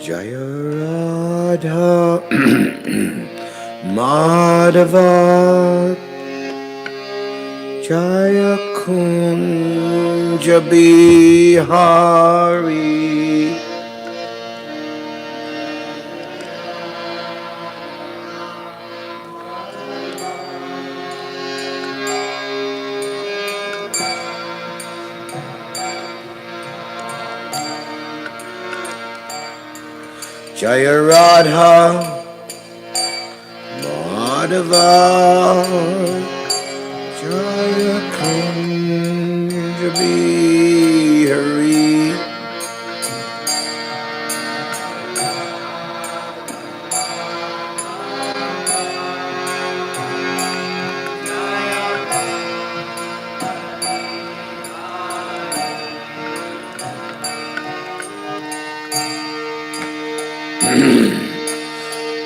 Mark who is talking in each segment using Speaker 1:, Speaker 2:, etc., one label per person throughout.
Speaker 1: Jaya Radha Madhava Jaya Kunja Bihari Jaya Radha Madhava Jaya Kunja Bihari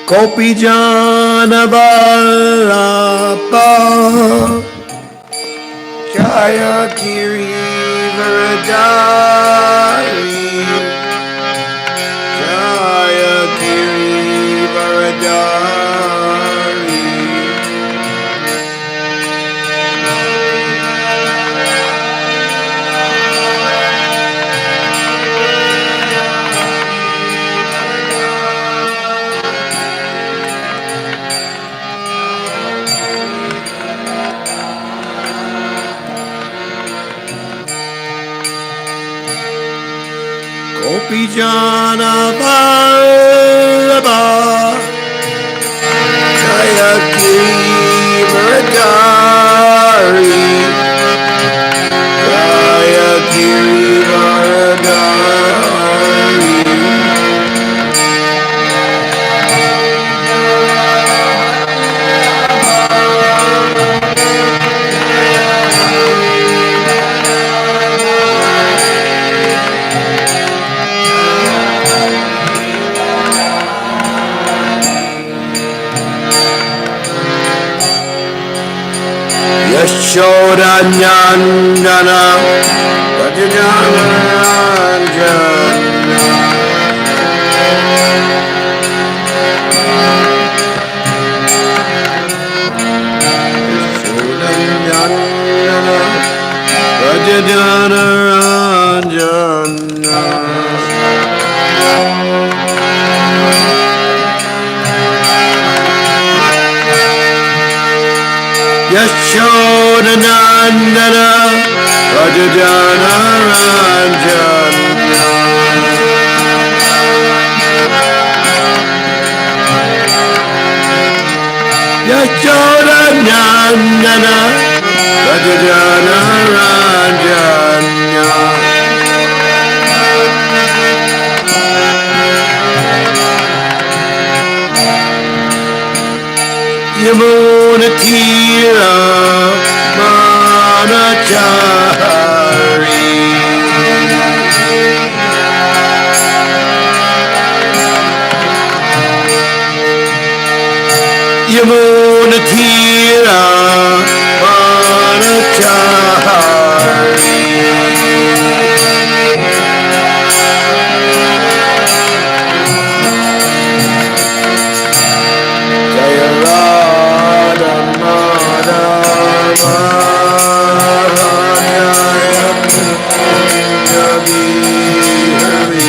Speaker 1: Gopi Jana Vallabha Jaya Giri Varadari Jaya Giri Varadari Gopi Jana Vallabha Jaya Giri Varadari Jaya Giri Varadari Yashoda Nandana Rajajana Ranjana Yashoda Nandana Rajajana Ranjana Yashoda Nandana Rajajana Ranjana Yashoda Nandana Rajajana Ranjana Yamuna Tira Manachari Yamuna Tira Manachari Jaya Radha Madhava Jaya Kunja Bihari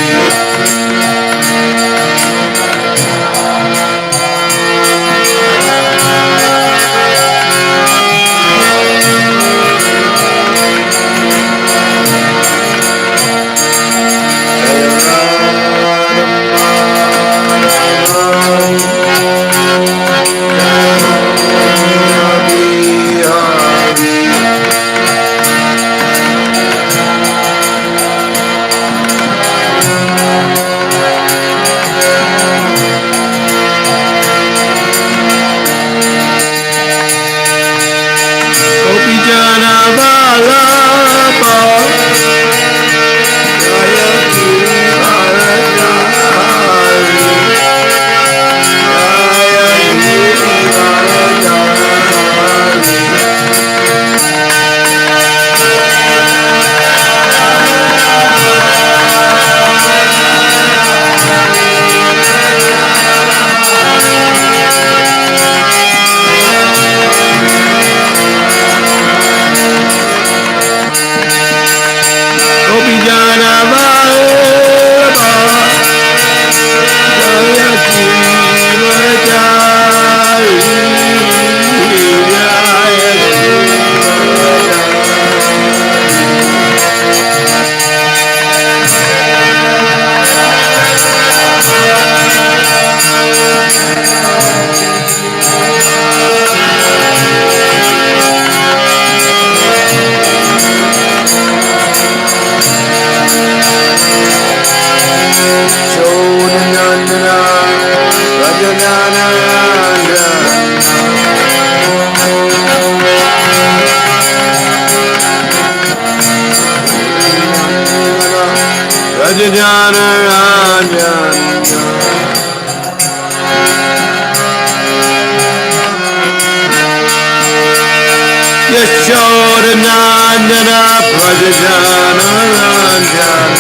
Speaker 1: Bhajajana Ranjana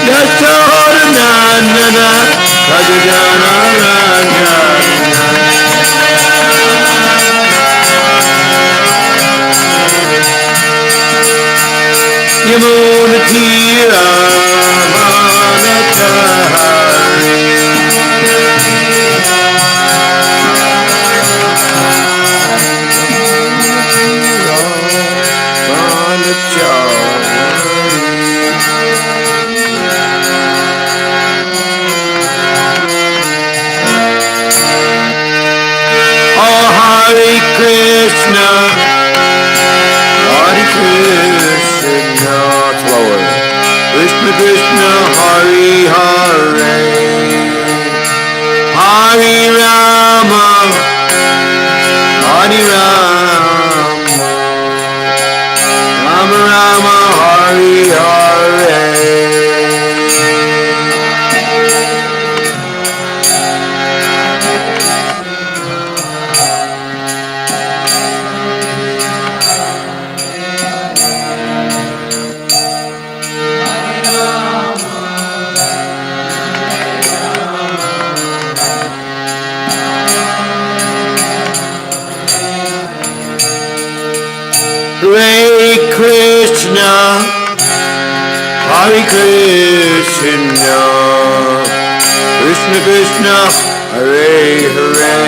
Speaker 1: Yashodanandana Bhajajana Ranjana Yamunatira Manatari Oh Hare Krishna, Hare Krishna, slower. Krishna Krishna, Hare Hare, Hare Rama, Hare Rama, Rama Rama, Hare Hare. Hare Krishna, Hare Krishna, Krishna Krishna, Hare Hare,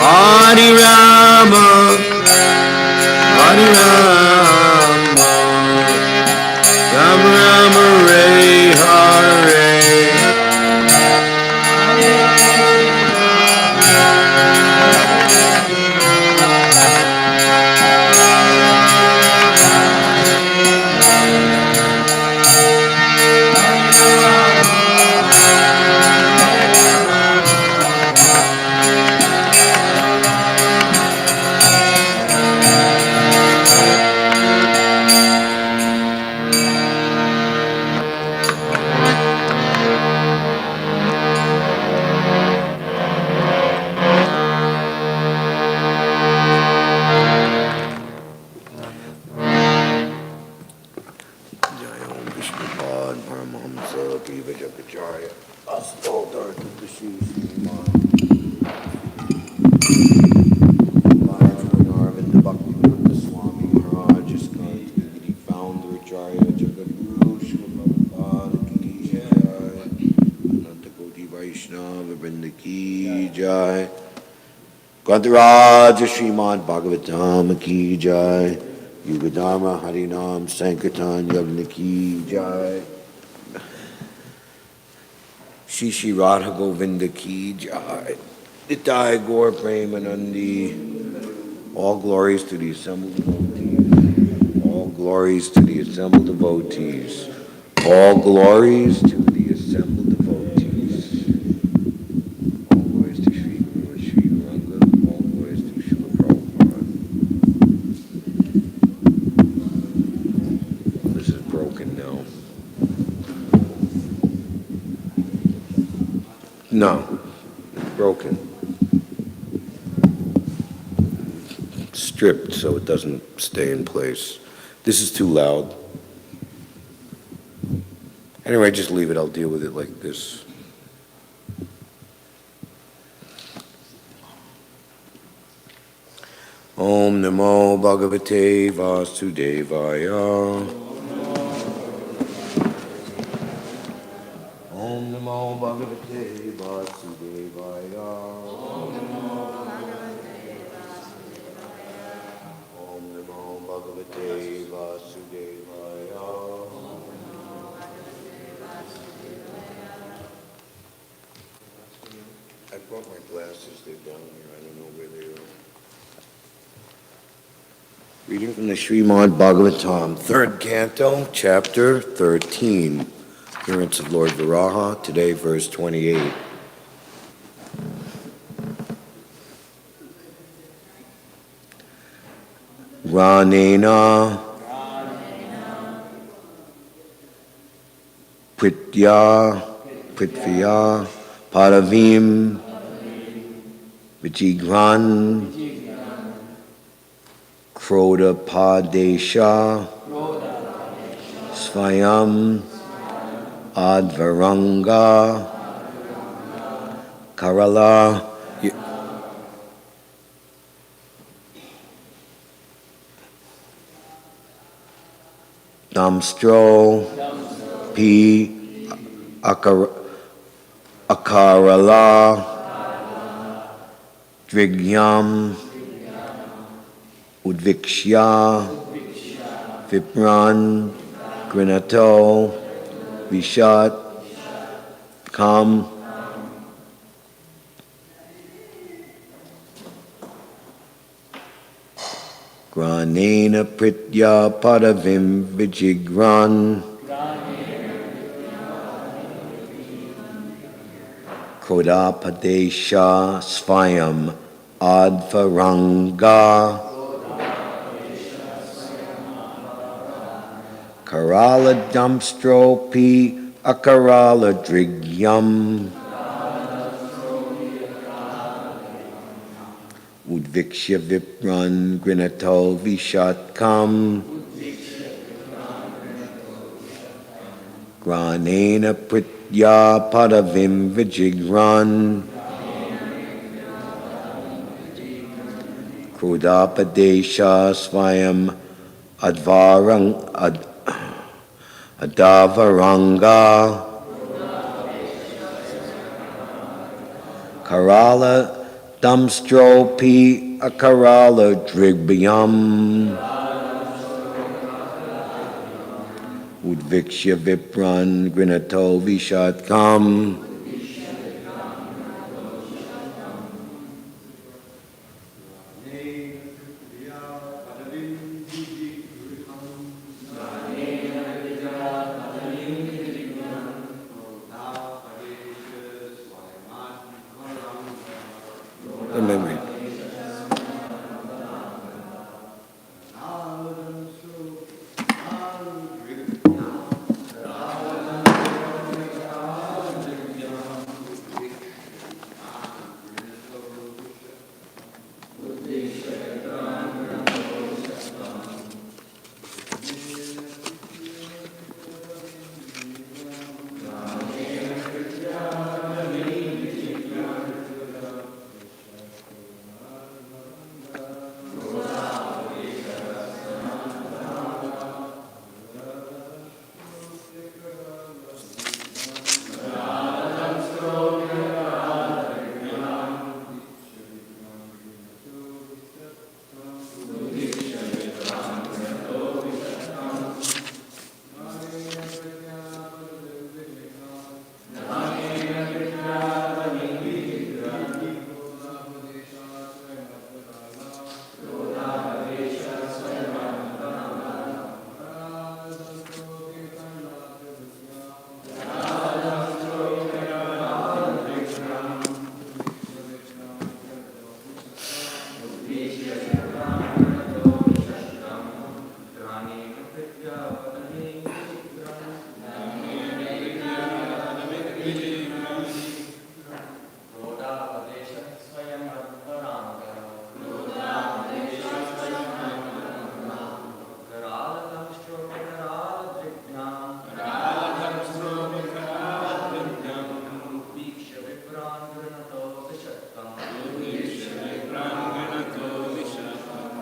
Speaker 1: Hare Rama, Hare Rama, Rama Rama, Hare Hare. Grantaraj Srimad Bhagavatam ki jai, Yugadharma Harinam Sankirtan Yagna ki jai, Shishi Radha Govinda ki jai, Nitai Gaur Premanandi. All glories to the assembled devotees. All glories to the assembled devotees. All glories to the assembled devotees. All glories to Sri Guru and Sri Ranga. All glories to Srila Prabhupada. This is broken now. No, it's broken. Stripped so it doesn't stay in place. This is too loud. Anyway, just leave it. I'll deal with it like this. Om Namo Bhagavate Vasudevaya. Om Namo Bhagavate Vasudevaya. Om Namo Bhagavate Vasudevaya. I brought my glasses, they're down here, I don't know where they are. Reading from the Srimad Bhagavatam, 3rd Canto, Chapter 13, Appearance of Lord Varaha, today verse 28. Ranena Prithya Paravim Vijigran, Krodapadesha, Svayam, Advaranga, Karala, Namstro, P. Akarala, Drigyam, Udvikshya, Vipran, Grinato, Vishat, Kam, Granena Pritya Padavim Vijigran, Kodapadesha Svayam Advaranga, Karala Damstro Pi Akarala Drigyam, Udvikshya Vipran Grinato Vishat Kam, Granena Pritya Padavim Vijigran, Krudapadesha Svayam Adavaranga, Karala Damstro Pi Akarala Drigbyam, Udvikshya Vipran Grinato Vishat Kam, memory.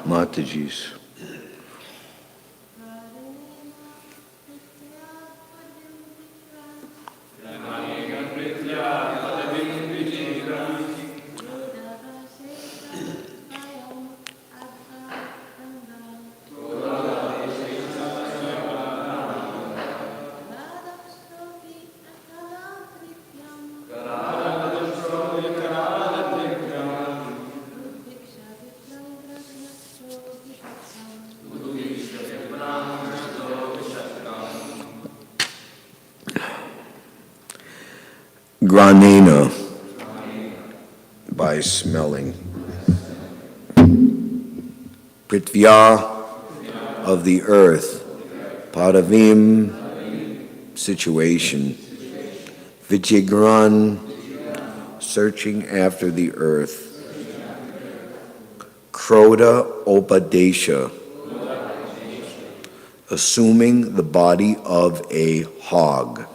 Speaker 1: Mataji's. Granena, by smelling. Prithvya, of the earth. Padavim, situation. Vijigran, searching after the earth. Kroda Upadesha, assuming the body of a hog.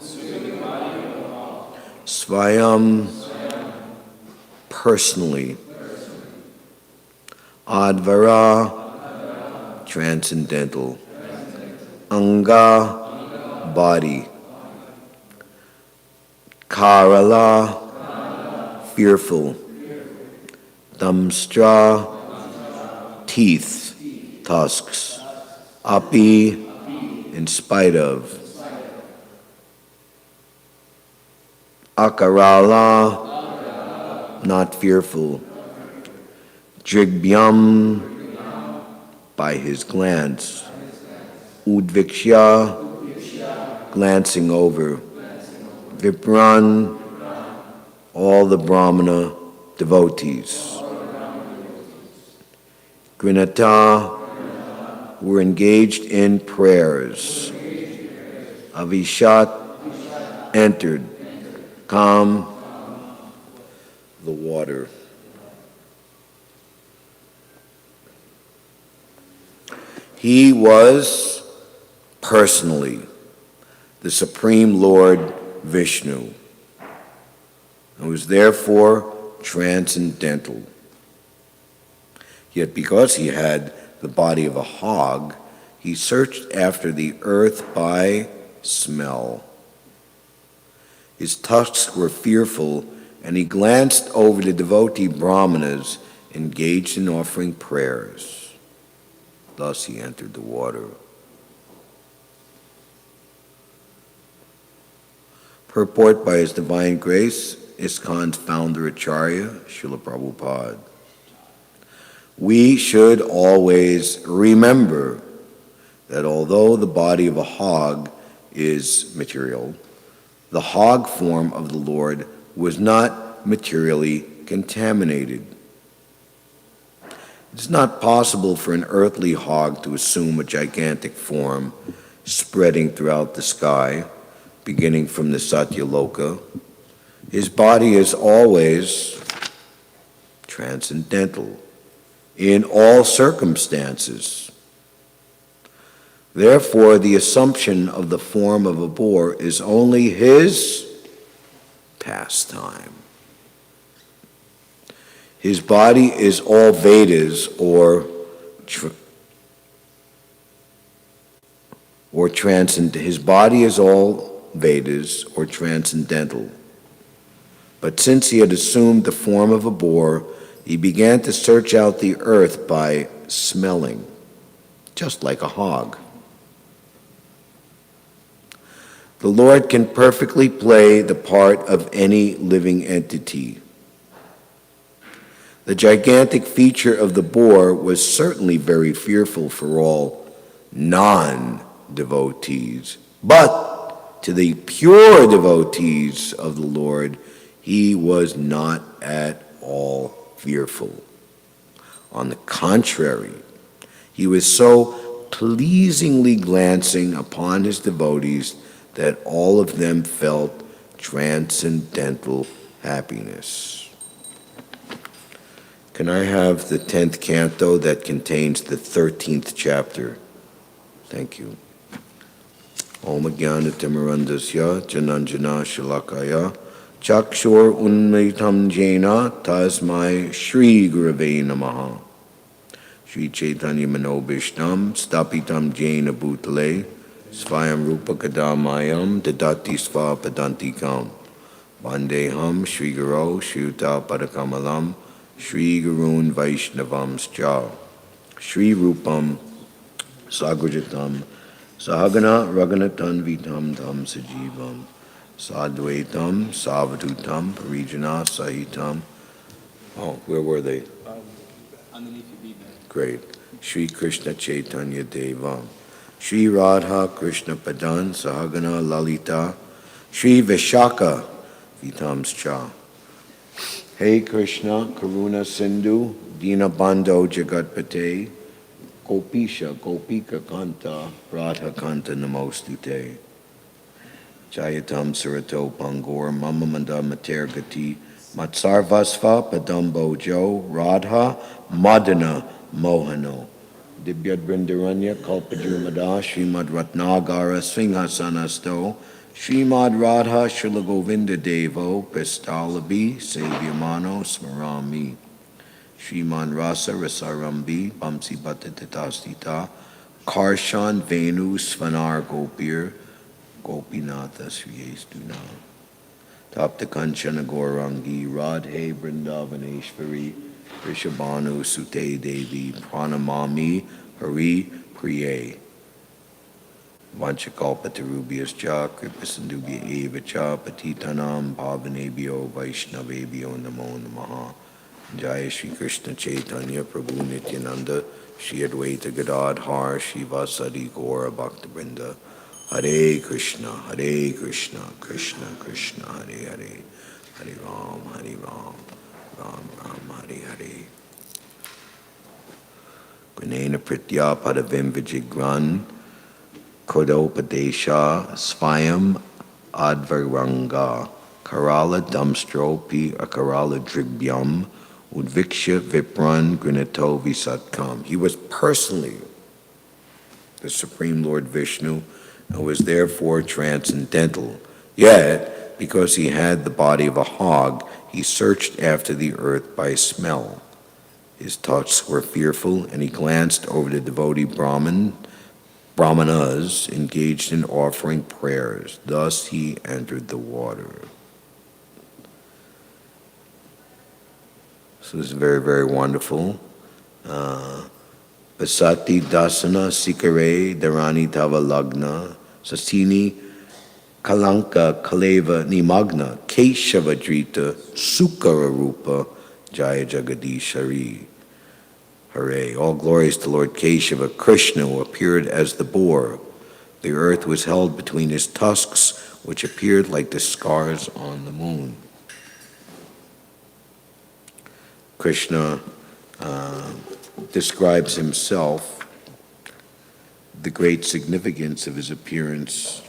Speaker 1: Svayam, personally. Advara, transcendental. Anga, body. Karala, fearful. Damstra, teeth, tusks. Api, in spite of. Akarala, not fearful. Drigbhyam, by his glance. Udvikshya, glancing over. Vipran, all the Brahmana devotees. Grinata, were engaged in prayers. Avishat, entered. Kam, the water. He was personally the Supreme Lord Vishnu, and was therefore transcendental. Yet because he had the body of a hog, he searched after the earth by smell. His tusks were fearful, and he glanced over the devotee brahmanas engaged in offering prayers. Thus he entered the water. Purport by His Divine Grace, ISKCON's founder Acharya, Srila Prabhupada. We should always remember that although the body of a hog is material, the hog form of the Lord was not materially contaminated. It's not possible for an earthly hog to assume a gigantic form spreading throughout the sky, beginning from the Satyaloka. His body is always transcendental in all circumstances. Therefore, the assumption of the form of a boar is only his pastime. His body is all Vedas or transcendent. His body is all Vedas or transcendental. But since he had assumed the form of a boar, he began to search out the earth by smelling, just like a hog. The Lord can perfectly play the part of any living entity. The gigantic feature of the boar was certainly very fearful for all non-devotees, but to the pure devotees of the Lord, he was not at all fearful. On the contrary, he was so pleasingly glancing upon his devotees that all of them felt transcendental happiness. Can I have the 10th canto that contains the 13th chapter? Thank you. Om Jnana-timirandasya Jananjana Shalakaya Chakshur Unmitam Jena Tasmai Shri Gurave Namaha. Shri Chaitanya Manobishtam Stapitam Jena Bhutale Svayam Rupa Kadamayam Dadati Sva Padantikam Vandeham Shri Guru Shruta Padakamalam Shri Gurun Vaishnavamscha Shri Rupam Sagrajatam Sahagana Raghunatan Vitam Tam Sajivam Sadvaitam Savadutam Parijana Sahitam. Oh, where were they?
Speaker 2: Underneath your bead there.
Speaker 1: Great. Shri Krishna Chaitanya Deva Shri Radha Krishna Padan Sahagana Lalita Shri Vishaka Vitamscha. Hey Krishna Karuna Sindhu Dina Bandho Jagatpate Gopisha Gopika Kanta Radha Kanta Namostute Jayatam Surato Pangor Mamamanda Matergati Matsarvasva Padambo Jo Radha Madana Mohano. Dibyad Brindaranya Kalpajumada Srimad Ratnagara Singhasanasto Srimad Radha Shrilagovinda Devo Pistalabi Savyamano Smarami Sriman Rasa Rasarambi Bamsi Bhattatatasita Karshan Venu Svanar Gopir Gopinatha Sriyestuna Tapta Kanchana Gaurangi Radhe Vrindavaneshvari Rishabhanu Sute Devi Pranamami Hari Priye Vanchakalpatarubyas cha Kripasindubhya eva cha Patitanam Pavanebhyo Vaishnavebhyo Namo Namaha Jaya Shri Krishna Chaitanya Prabhu Nityananda Shri Advaita Gadadhar Shivasadi Gaura Bhaktabrinda Hare Krishna Krishna Krishna Hare Hare Hare Ram Ram Ram Hare Hare Granena Pritya Padavim Vijigran Kodopadesha Svayam Advaranga Karala Damstropi Akarala Dribyam Udviksha Vipran Grinato Visatkam. He was personally the Supreme Lord Vishnu and was therefore transcendental. Yet, because he had the body of a hog, he searched after the earth by smell. His thoughts were fearful, and he glanced over the devotee brahmanas engaged in offering prayers. Thus he entered the water. So this is very, very wonderful. Pasati dasana sikare dharani tava lagna sasini kalanka kaleva nimagna keshava drita sukara rupa jaya jagadishari. Hare! All glories to Lord Keshava, Krishna, who appeared as the boar. The earth was held between his tusks, which appeared like the scars on the moon. Krishna describes himself, the great significance of his appearance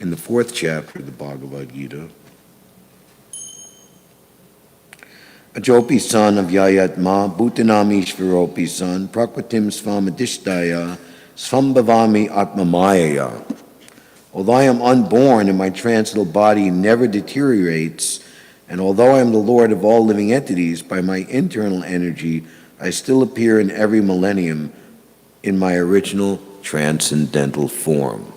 Speaker 1: in the 4th chapter of the Bhagavad Gita. Ajopi son of Yayatma, Bhutanam Ishvaropi son, Prakritim Svamadishtaya, Svambhavami Atmamayaya. Although I am unborn and my transcendental body never deteriorates, and although I am the Lord of all living entities, by my internal energy, I still appear in every millennium in my original transcendental form.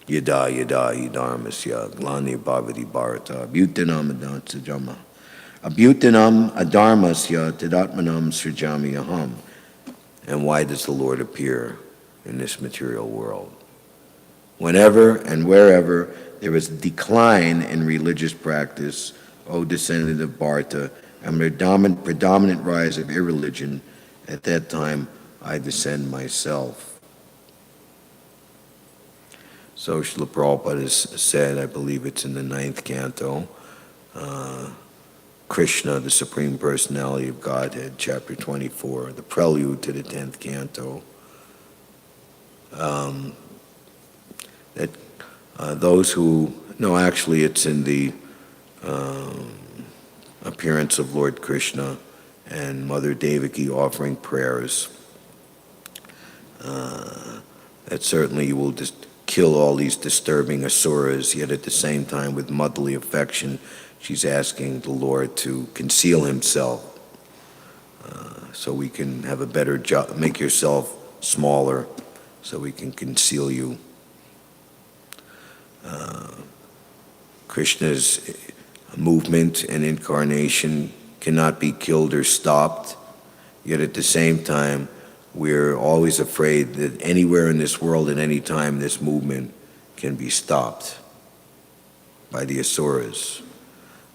Speaker 1: Yada yada yadharmasya glani bhavati bharata abhutanam adansajama abhutanam adharmasya tadatmanam srijami aham. And why does the Lord appear in this material world? Whenever and wherever there is a decline in religious practice, O descendant of Bharata, and predominant rise of irreligion, at that time I descend myself. So Srila Prabhupada has said, I believe it's in the 9th canto, Krishna, the Supreme Personality of Godhead, chapter 24, the prelude to the 10th canto, that those who, no, actually it's in the appearance of Lord Krishna and Mother Devaki offering prayers, that certainly you will just kill all these disturbing asuras, yet at the same time with motherly affection she's asking the Lord to conceal himself so we can have a better job, make yourself smaller so we can conceal you. Krishna's movement and incarnation cannot be killed or stopped, yet at the same time we're always afraid that anywhere in this world at any time this movement can be stopped by the asuras.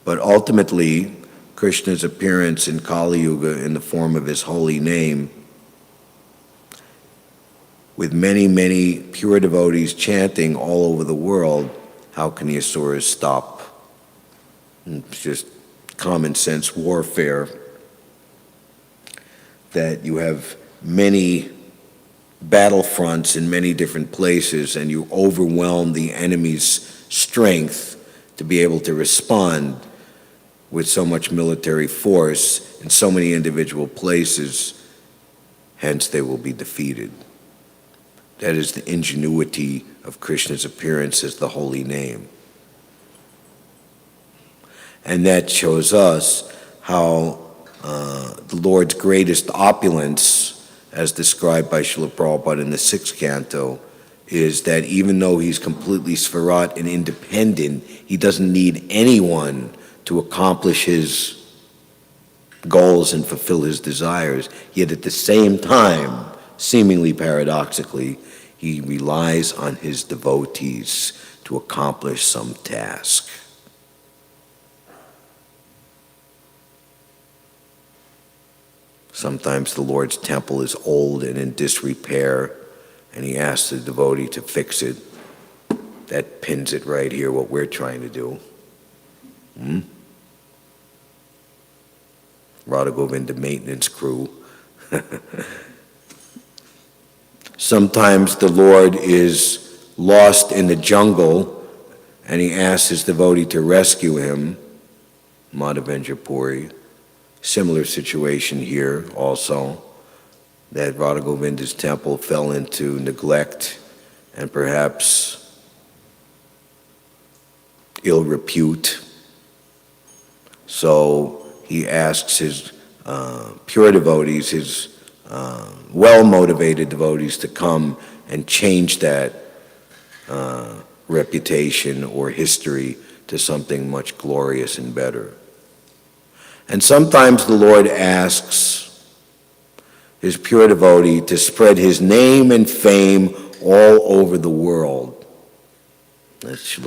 Speaker 1: But ultimately, Krishna's appearance in Kali Yuga in the form of his holy name, with many, many pure devotees chanting all over the world, how can the asuras stop? It's just common sense warfare that you have many battlefronts in many different places and you overwhelm the enemy's strength to be able to respond with so much military force in so many individual places. Hence, they will be defeated. That is the ingenuity of Krishna's appearance as the holy name. And that shows us how the Lord's greatest opulence, as described by Srila Prabhupada in the 6th canto, is that even though he's completely Svarat and independent, he doesn't need anyone to accomplish his goals and fulfill his desires. Yet at the same time, seemingly paradoxically, he relies on his devotees to accomplish some task. Sometimes the Lord's temple is old and in disrepair, and he asks the devotee to fix it. That pins it right here, what we're trying to do. Radha Govinda maintenance crew. Sometimes the Lord is lost in the jungle, and he asks his devotee to rescue him, Madhavendra Puri. Similar situation here also, that Radha Govinda's temple fell into neglect and perhaps ill repute. So he asks his pure devotees, his well-motivated devotees, to come and change that reputation or history to something much glorious and better. And sometimes the Lord asks his pure devotee to spread his name and fame all over the world. That's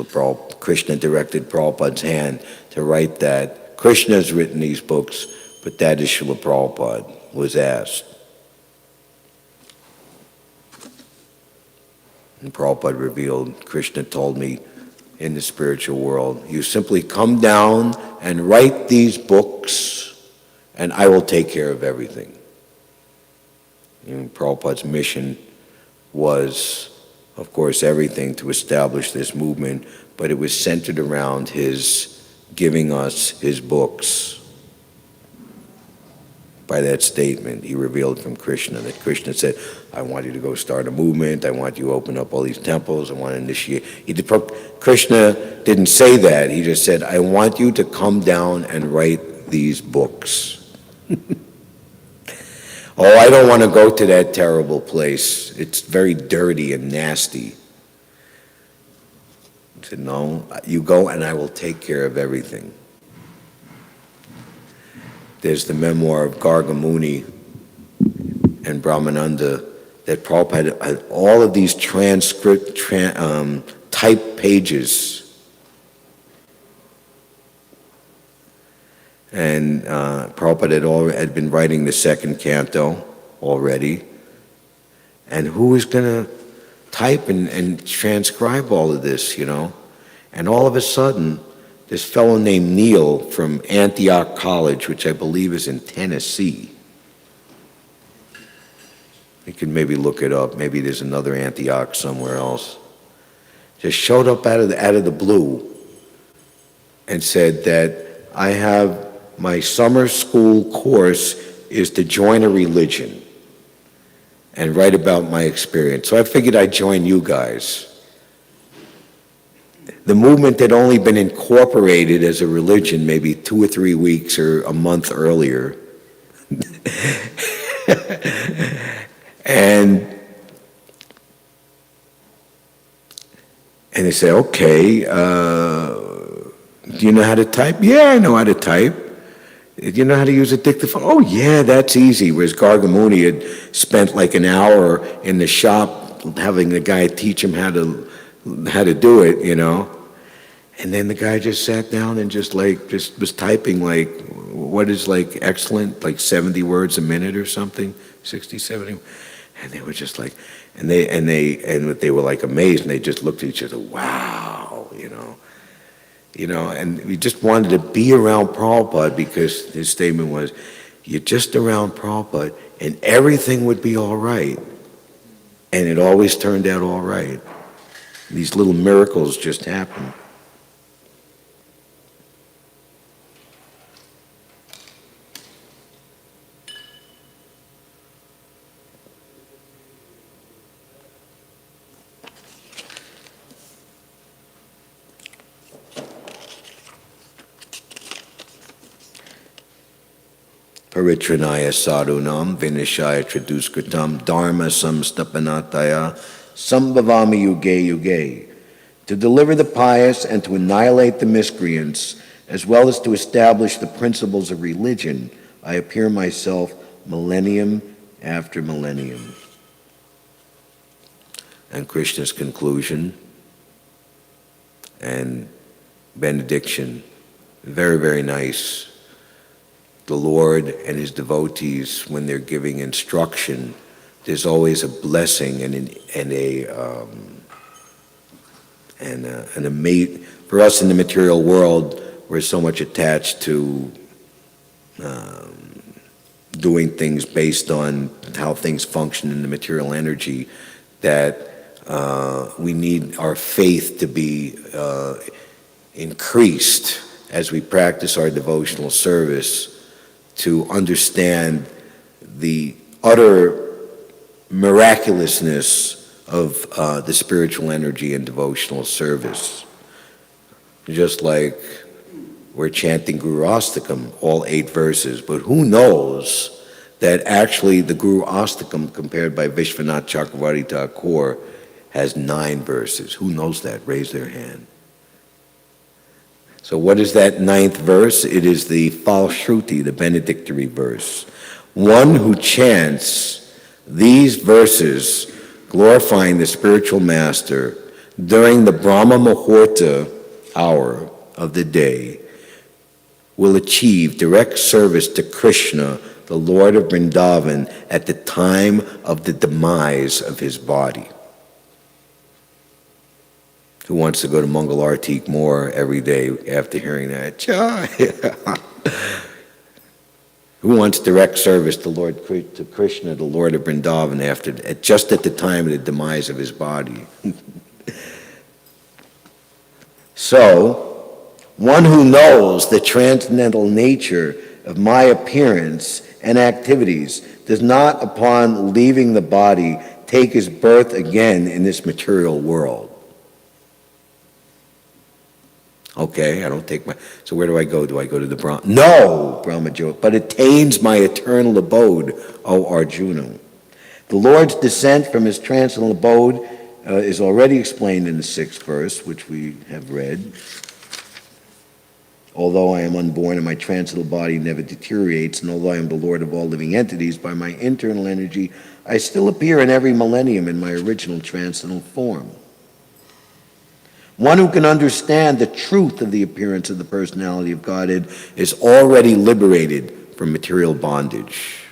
Speaker 1: Krishna directed Prabhupada's hand to write that. Krishna has written these books, but that is Srila Prabhupada was asked. And Prabhupada revealed, Krishna told me in the spiritual world, you simply come down and write these books, and I will take care of everything. And Prabhupada's mission was, of course, everything to establish this movement, but it was centered around his giving us his books. By that statement, he revealed from Krishna that Krishna said, I want you to go start a movement, I want you to open up all these temples, I want to initiate. Krishna didn't say that, he just said, I want you to come down and write these books. Oh, I don't want to go to that terrible place. It's very dirty and nasty. He said, no, you go and I will take care of everything. There's the memoir of Garga Muni and Brahmananda that Prabhupada had all of these typed pages. And Prabhupada had been writing the 2nd canto already. And who was going to type and transcribe all of this, you know? And all of a sudden, this fellow named Neil from Antioch College, which I believe is in Tennessee. You can maybe look it up. Maybe there's another Antioch somewhere else. Just showed up out of the blue and said that I have my summer school course is to join a religion and write about my experience. So I figured I'd join you guys. The movement had only been incorporated as a religion maybe 2 or 3 weeks or a month earlier. And they say, okay, do you know how to type? Yeah, I know how to type. Do you know how to use a dictaphone? Oh, yeah, that's easy. Whereas Garga Muni had spent like an hour in the shop having the guy teach him how to do it, you know. And then the guy just sat down and just was typing like, what is like excellent, like 70 words a minute or something, 60, 70. And they were just like, and they were like amazed, and they just looked at each other, wow, you know, and we just wanted to be around Prabhupada because his statement was, you're just around Prabhupada and everything would be all right. And it always turned out all right. These little miracles just happened. Paritranaya sadhunam vinashaya traduskritam dharma samstapanataya sambhavami yuge yuge. To deliver the pious and to annihilate the miscreants, as well as to establish the principles of religion, I appear myself millennium after millennium. And Krishna's conclusion and benediction, very, very nice. The Lord and his devotees, when they're giving instruction, there's always a blessing for us in the material world, we're so much attached to doing things based on how things function in the material energy that we need our faith to be increased as we practice our devotional service to understand the utter miraculousness of the spiritual energy and devotional service. Just like we're chanting Guru Astakam, all 8 verses, but who knows that actually the Guru Astakam compared by Vishwanath Chakravarti Thakur has 9 verses. Who knows that? Raise their hand. So what is that 9th verse? It is the Falshruti, the benedictory verse. One who chants these verses glorifying the spiritual master during the Brahma Muhurta hour of the day will achieve direct service to Krishna, the Lord of Vrindavan, at the time of the demise of his body. Who wants to go to Mangal Artik more every day after hearing that? Who wants direct service to Krishna, the Lord of Vrindavan, just at the time of the demise of his body? So, one who knows the transcendental nature of my appearance and activities does not, upon leaving the body, take his birth again in this material world. Okay, I don't take so where do I go? Do I go to the Brahma? No, Brahmajo, but attains my eternal abode, O Arjuna. The Lord's descent from his transcendental abode is already explained in the 6th verse, which we have read. Although I am unborn and my transcendental body never deteriorates, and although I am the Lord of all living entities, by my internal energy, I still appear in every millennium in my original transcendental form. One who can understand the truth of the appearance of the personality of Godhead is already liberated from material bondage.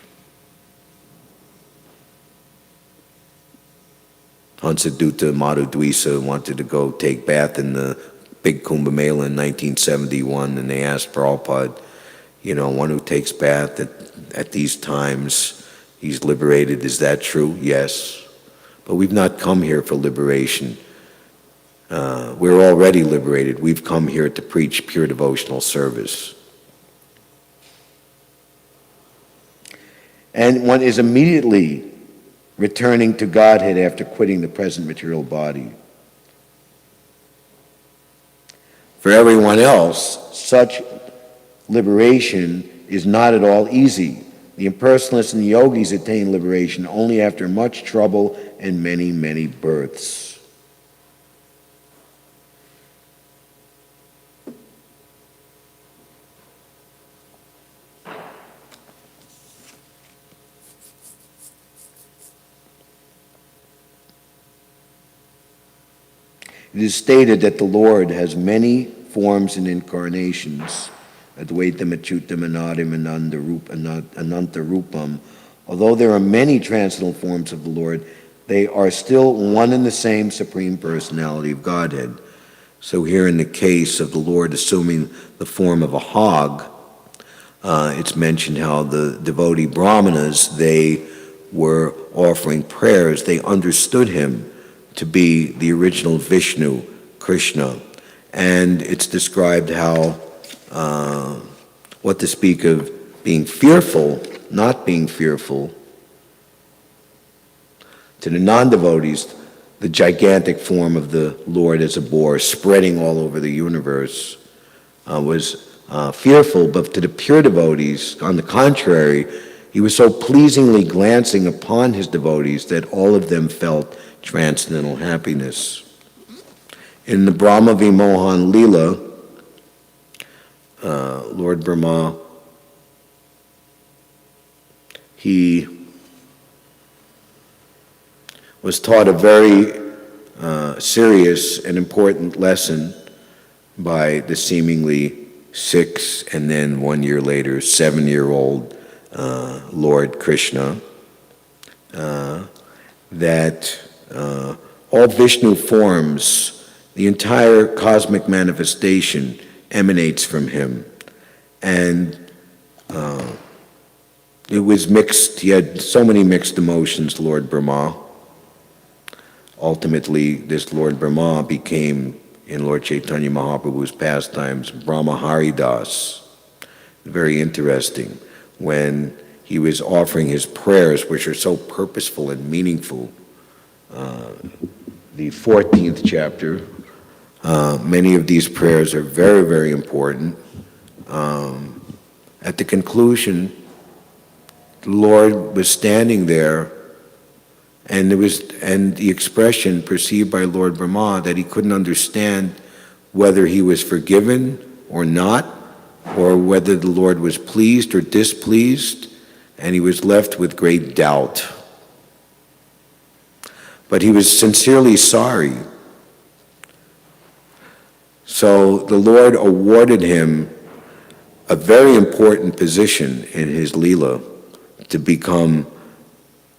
Speaker 1: Hansadutta Madhudvisa wanted to go take bath in the big Kumbh Mela in 1971, and they asked Prabhupada, one who takes bath at these times, he's liberated. Is that true? Yes. But we've not come here for liberation. We're already liberated. We've come here to preach pure devotional service. And one is immediately returning to Godhead after quitting the present material body. For everyone else, such liberation is not at all easy. The impersonalists and the yogis attain liberation only after much trouble and many, many births. It is stated that the Lord has many forms and incarnations, Advaitam, Achyutam, Anadim, Ananta Rupam. Although there are many transcendental forms of the Lord, they are still one and the same Supreme Personality of Godhead. So here in the case of the Lord assuming the form of a hog, it's mentioned how the devotee brahmanas, they were offering prayers. They understood him to be the original Vishnu, Krishna. And it's described how, what to speak of being fearful, not being fearful. To the non-devotees, the gigantic form of the Lord as a boar spreading all over the universe was fearful, but to the pure devotees, on the contrary, he was so pleasingly glancing upon his devotees that all of them felt transcendental happiness. In the Brahma Vimohan Leela, Lord Brahma, he was taught a very serious and important lesson by the seemingly 6 and then 1 year later 7-year-old Lord Krishna, that all Vishnu forms, the entire cosmic manifestation emanates from him. And it was mixed. He had so many mixed emotions, Lord Brahma. Ultimately, this Lord Brahma became, in Lord Chaitanya Mahaprabhu's pastimes, Brahma Haridas. Very interesting. When he was offering his prayers, which are so purposeful and meaningful, the 14th chapter, many of these prayers are very, very important. At the conclusion, the Lord was standing there, and the expression perceived by Lord Brahma that he couldn't understand whether he was forgiven or not, or whether the Lord was pleased or displeased, and he was left with great doubt. But he was sincerely sorry. So the Lord awarded him a very important position in his Leela, to become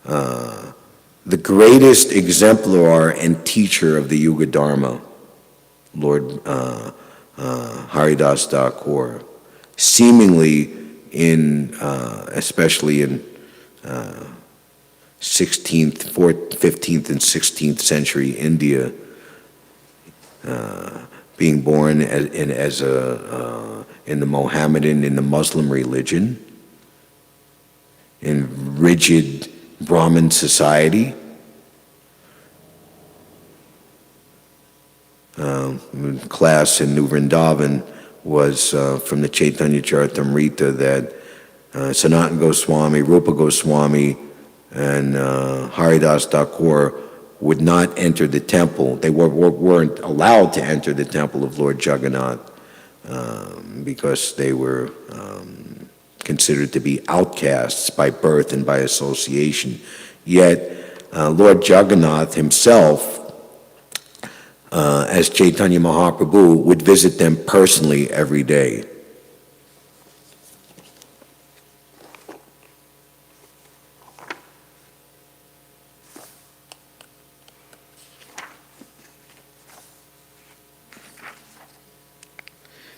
Speaker 1: the greatest exemplar and teacher of the Yuga Dharma, Lord Haridas Thakur, seemingly especially in 16th, 15th, and 16th century India, being born in the Mohammedan, in the Muslim religion, in rigid Brahmin society. Class in New Vrindavan was from the Chaitanya Charitamrita that Sanatana Goswami, Rupa Goswami, and Haridas Thakur would not enter the temple. They weren't allowed to enter the temple of Lord Jagannath because they were considered to be outcasts by birth and by association. Yet Lord Jagannath himself, as Chaitanya Mahaprabhu, would visit them personally every day.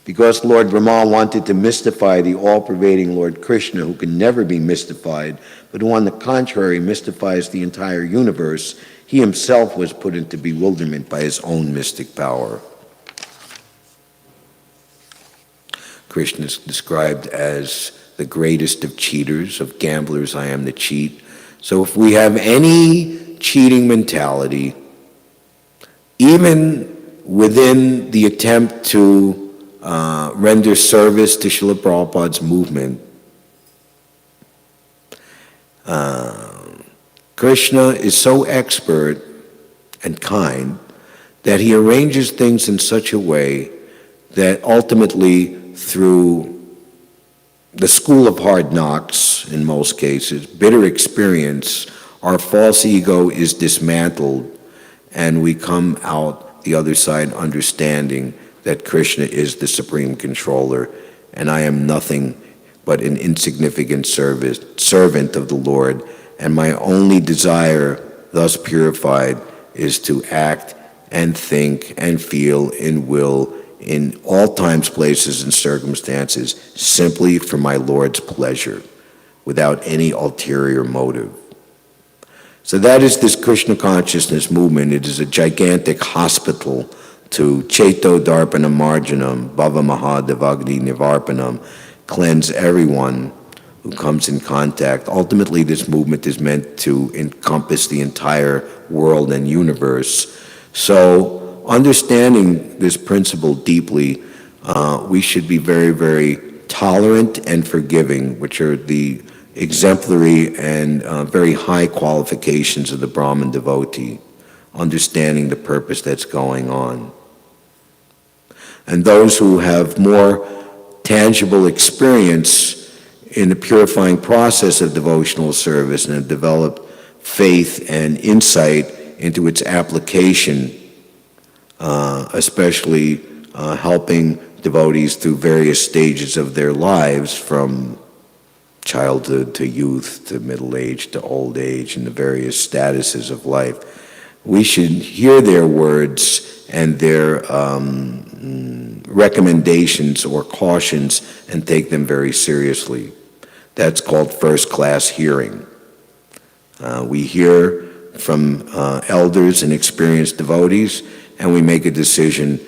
Speaker 1: Because Lord Rama wanted to mystify the all-pervading Lord Krishna, who can never be mystified, but who on the contrary mystifies the entire universe, he himself was put into bewilderment by his own mystic power. Krishna is described as the greatest of cheaters, of gamblers, I am the cheat. So if we have any cheating mentality, even within the attempt to render service to Srila Prabhupada's movement, Krishna is so expert and kind that he arranges things in such a way that ultimately, through the school of hard knocks, in most cases, bitter experience, our false ego is dismantled, and we come out the other side understanding that Krishna is the supreme controller, and I am nothing but an insignificant servant of the Lord, and my only desire, thus purified, is to act and think and feel and will in all times, places, and circumstances simply for my Lord's pleasure, without any ulterior motive. So that is this Krishna consciousness movement. It is a gigantic hospital to Cheto Darpana Marjanam, Bhava Mahadevagni Nivarpanam, cleanse everyone who comes in contact. Ultimately, this movement is meant to encompass the entire world and universe. So, understanding this principle deeply, we should be very, very tolerant and forgiving, which are the exemplary and very high qualifications of the Brahmin devotee, understanding the purpose that's going on. And those who have more tangible experience in the purifying process of devotional service and have developed faith and insight into its application, especially helping devotees through various stages of their lives, from childhood to youth to middle age to old age, and the various statuses of life. We should hear their words and their recommendations or cautions and take them very seriously. That's called first-class hearing. We hear from elders and experienced devotees, and we make a decision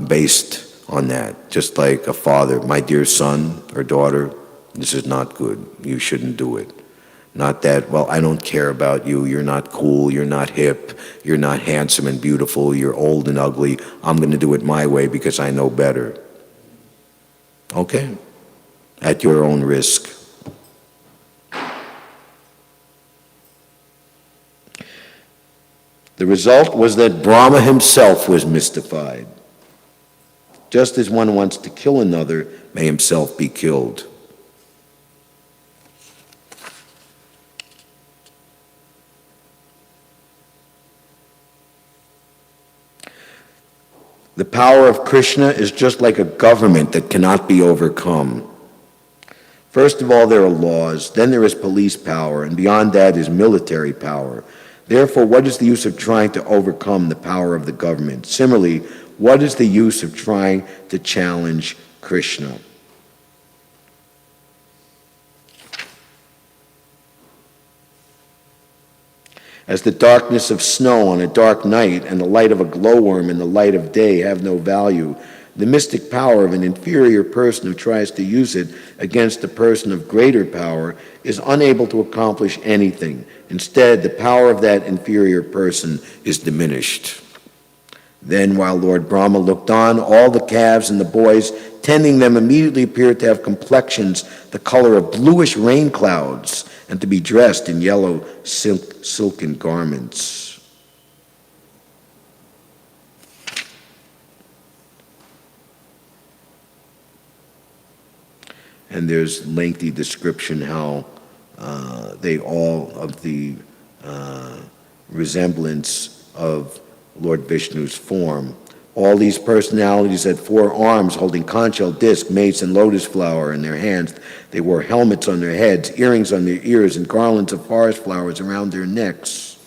Speaker 1: based on that. Just like a father, my dear son or daughter, this is not good. You shouldn't do it. Not that, well, I don't care about you. You're not cool. You're not hip. You're not handsome and beautiful. You're old and ugly. I'm going to do it my way because I know better. Okay? At your own risk. The result was that Brahma himself was mystified. Just as one wants to kill another, may himself be killed. The power of Krishna is just like a government that cannot be overcome. First of all, there are laws, then there is police power, and beyond that is military power. Therefore, what is the use of trying to overcome the power of the government? Similarly, what is the use of trying to challenge Krishna? As the darkness of snow on a dark night and the light of a glowworm in the light of day have no value, the mystic power of an inferior person who tries to use it against a person of greater power is unable to accomplish anything. Instead, the power of that inferior person is diminished. Then, while Lord Brahma looked on, all the calves and the boys tending them immediately appeared to have complexions the color of bluish rain clouds and to be dressed in yellow silken garments. And there's lengthy description how they all of the resemblance of Lord Vishnu's form. All these personalities had 4 arms holding conch shell, disc, mace, and lotus flower in their hands. They wore helmets on their heads, earrings on their ears, and garlands of forest flowers around their necks.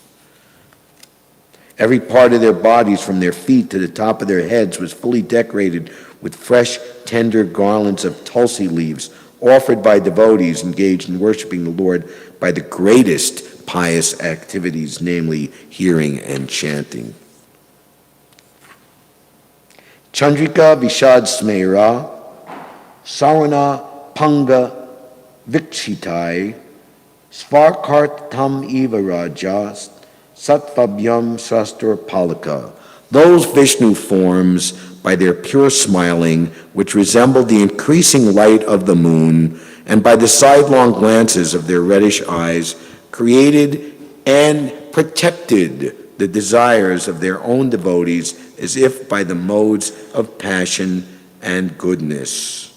Speaker 1: Every part of their bodies, from their feet to the top of their heads, was fully decorated with fresh, tender garlands of tulsi leaves, offered by devotees engaged in worshiping the Lord by the greatest pious activities, namely hearing and chanting. Chandrika Vishad Smera, Sarana Panga Vikshitai, Svarkartam Eva Raja, Satvabhyam Sastra Palaka. Those Vishnu forms, by their pure smiling, which resembled the increasing light of the moon, and by the sidelong glances of their reddish eyes, created and protected the desires of their own devotees as if by the modes of passion and goodness.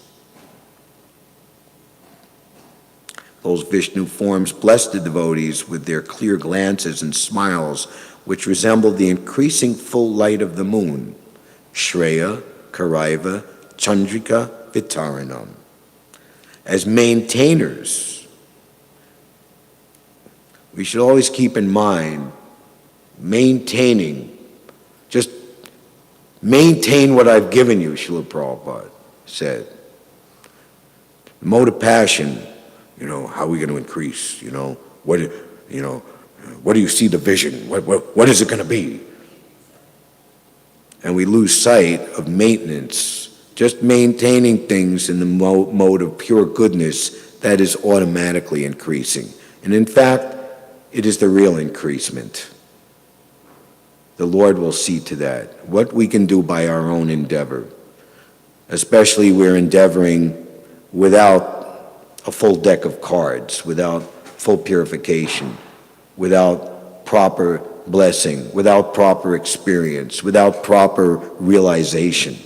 Speaker 1: Those Vishnu forms blessed the devotees with their clear glances and smiles, which resembled the increasing full light of the moon. Shreya, Karaiva, Chandrika, Vitaranam. As maintainers, we should always keep in mind just maintain what I've given you, Srila Prabhupada said. The mode of passion, how are we going to increase? What do you see the vision? What is it going to be? And we lose sight of maintenance, just maintaining things in the mode of pure goodness that is automatically increasing. And in fact, it is the real increasement. The Lord will see to that, what we can do by our own endeavor. especially we're endeavoring without a full deck of cards, without full purification, without proper blessing, without proper experience, without proper realization.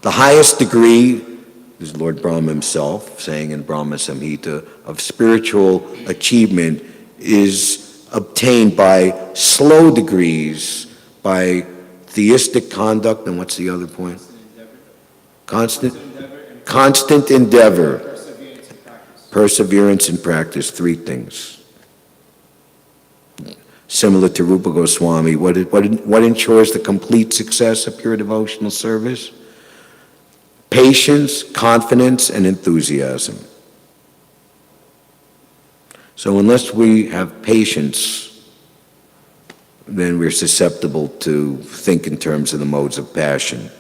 Speaker 1: The highest degree is Lord Brahma himself saying in Brahma Samhita of spiritual achievement is obtained by slow degrees, by theistic conduct, and what's the other point? Constant endeavor. Perseverance in practice, three things. Similar to Rupa Goswami, what ensures the complete success of pure devotional service? Patience, confidence, and enthusiasm. So unless we have patience, then we're susceptible to think in terms of the modes of passion.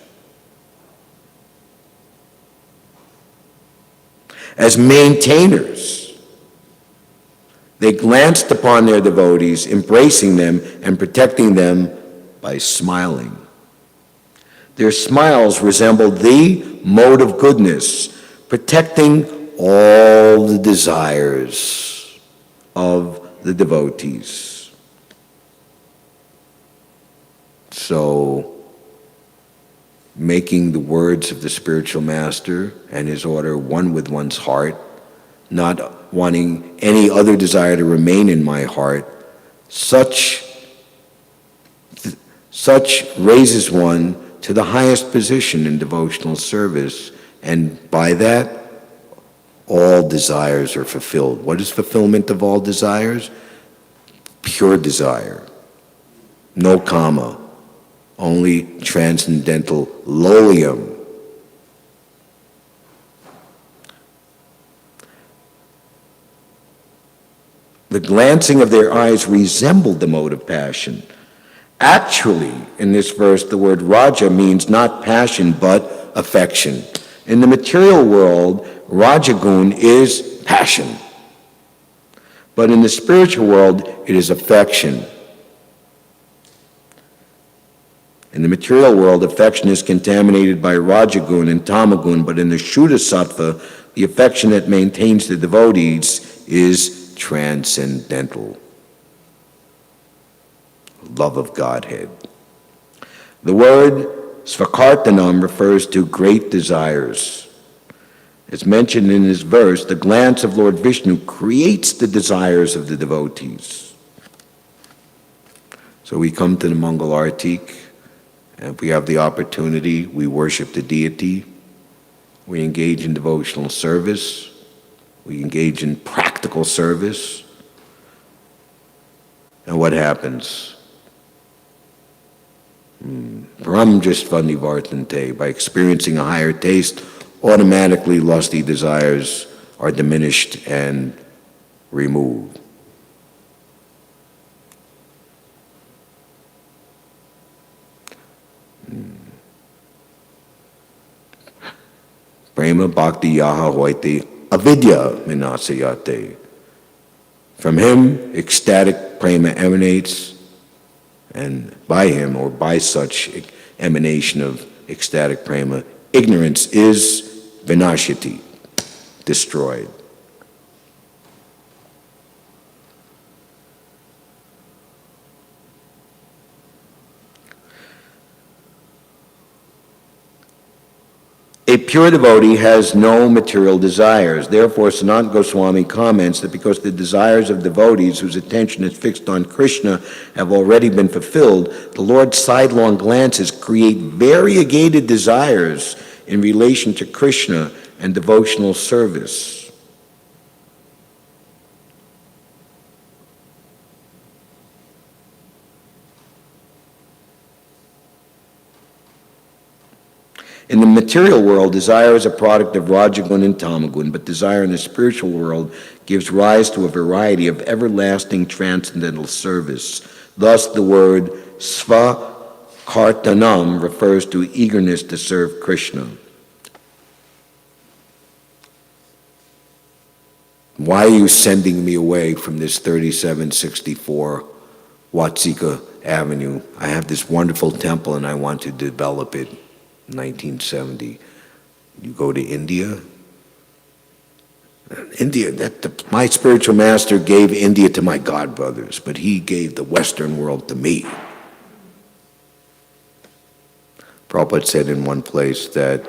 Speaker 1: As maintainers, they glanced upon their devotees, embracing them and protecting them by smiling. Their smiles resembled the mode of goodness, protecting all the desires of the devotees. So, making the words of the spiritual master and his order one with one's heart, not wanting any other desire to remain in my heart, such raises one to the highest position in devotional service, and by that, all desires are fulfilled. What is fulfillment of all desires? Pure desire. No kama. Only transcendental lolium. The glancing of their eyes resembled the mode of passion. Actually, in this verse, the word raja means not passion, but affection. In the material world, rajagun is passion. But in the spiritual world, it is affection. In the material world, affection is contaminated by rajagun and tamagun, but in the Shuddha Sattva, the affection that maintains the devotees is transcendental. Love of Godhead. The word svakartanam refers to great desires. As mentioned in this verse, the glance of Lord Vishnu creates the desires of the devotees. So we come to the Mangal Artik, and if we have the opportunity, we worship the deity, we engage in devotional service, we engage in practical service, and what happens? Brahm Drishtvani Vartante, by experiencing a higher taste, automatically lusty desires are diminished and removed. Prema bhakti yaha hoite avidya minasayate. From him, ecstatic prema emanates, and by him, or by such emanation of ecstatic prema, ignorance is vinashyati, destroyed. A pure devotee has no material desires. Therefore, Sanatana Goswami comments that because the desires of devotees whose attention is fixed on Krishna have already been fulfilled, the Lord's sidelong glances create variegated desires in relation to Krishna and devotional service. In the material world, desire is a product of Rajagun and Tamagun, but desire in the spiritual world gives rise to a variety of everlasting transcendental service. Thus, the word svakartanam refers to eagerness to serve Krishna. Why are you sending me away from this 3764 Watsika Avenue. I have this wonderful temple and I want to develop it in 1970. You go to India. My spiritual master gave India to my godbrothers, but he gave the Western world to me. Prabhupada said in one place that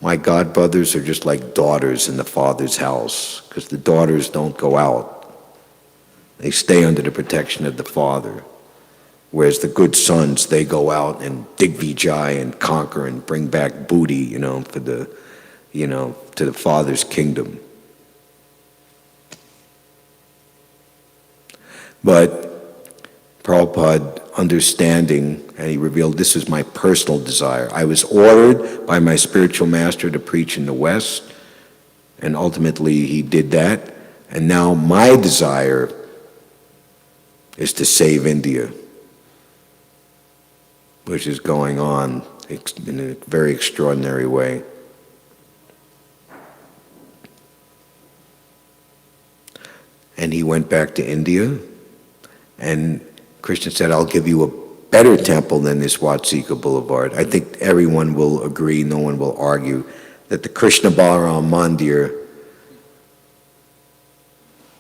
Speaker 1: my godbrothers are just like daughters in the father's house, because the daughters don't go out. They stay under the protection of the father. Whereas the good sons, they go out and dig Vijay and conquer and bring back booty, for the, to the father's kingdom. But Prabhupada understanding, and he revealed this is my personal desire. I was ordered by my spiritual master to preach in the West, and ultimately he did that. And now my desire is to save India, which is going on in a very extraordinary way. And he went back to India, and Krishna said, I'll give you a better temple than this Watsika Boulevard. I think everyone will agree, no one will argue, that the Krishna Balaram Mandir,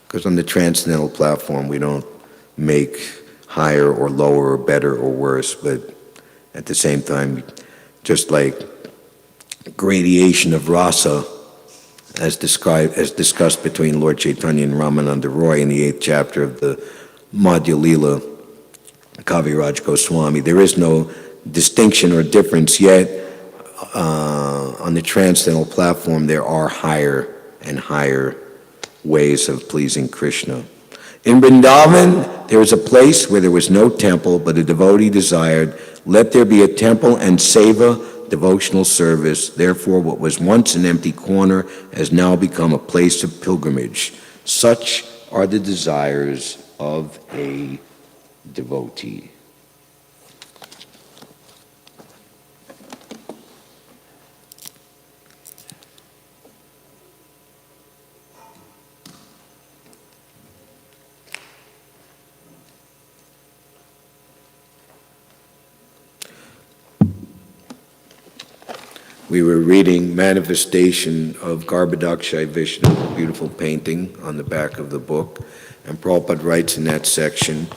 Speaker 1: because on the transcendental platform we don't make higher or lower or better or worse, but at the same time, just like gradation of rasa, as discussed between Lord Chaitanya and Ramananda Roy in the 8th chapter of the Madhya Lila, Kaviraj Goswami, there is no distinction or difference, yet on the transcendental platform there are higher and higher ways of pleasing Krishna. In Vrindavan, there was a place where there was no temple, but a devotee desired, let there be a temple and seva, devotional service. Therefore, what was once an empty corner has now become a place of pilgrimage. Such are the desires of a devotee. We were reading Manifestation of Garbhodakshay Vishnu, a beautiful painting on the back of the book, and Prabhupada writes in that section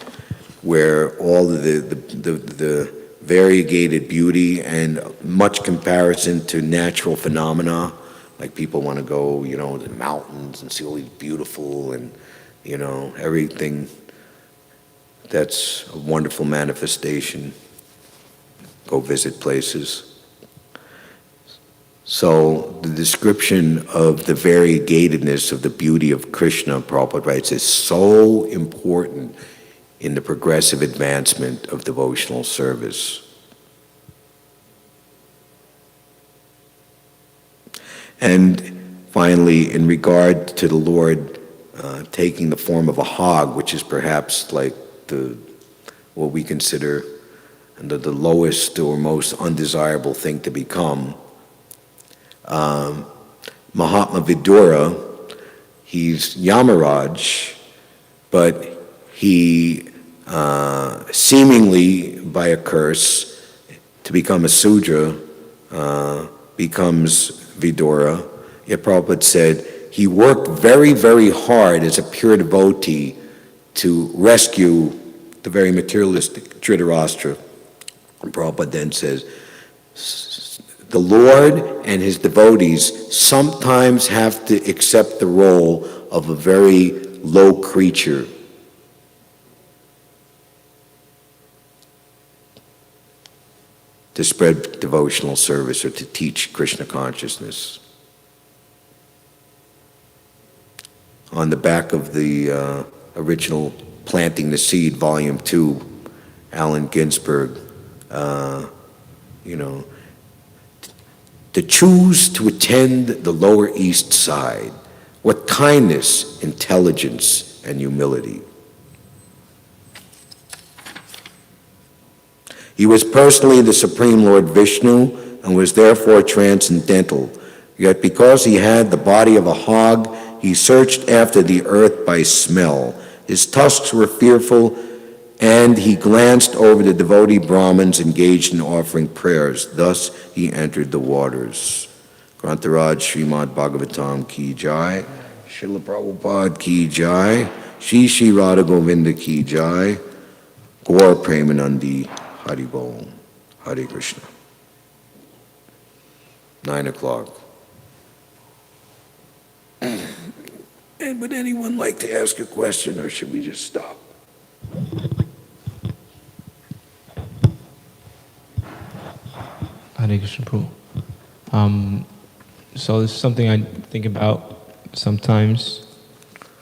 Speaker 1: where all of the variegated beauty and much comparison to natural phenomena, like people want to go, to the mountains and see all these beautiful and, everything that's a wonderful manifestation. Go visit places. So the description of the variegatedness of the beauty of Krishna, Prabhupada writes, is so important in the progressive advancement of devotional service. And finally, in regard to the Lord taking the form of a hog, which is perhaps like what we consider the lowest or most undesirable thing to become, Mahatma Vidura, he's Yamaraj, but he seemingly by a curse to become a Sudra becomes Vidura. Yet Prabhupada said he worked very, very hard as a pure devotee to rescue the very materialistic Dhritarashtra. And Prabhupada then says, the Lord and his devotees sometimes have to accept the role of a very low creature to spread devotional service or to teach Krishna consciousness. On the back of the original Planting the Seed, Volume 2, Allen Ginsberg, to choose to attend the Lower East Side, what kindness, intelligence, and humility. He was personally the Supreme Lord Vishnu and was therefore transcendental. Yet because he had the body of a hog, he searched after the earth by smell. His tusks were fearful And he glanced over the devotee Brahmins engaged in offering prayers. Thus he entered the waters. Grantaraj Srimad Bhagavatam ki jai. Srila Prabhupada ki jai. Shri Shri Radha Govinda ki jai. Gaur Premanandi Hari Bol. Hare Krishna. 9 o'clock. And would anyone like to ask a question, or should we just stop?
Speaker 2: Hare Krishna, Prabhu. So this is something I think about sometimes,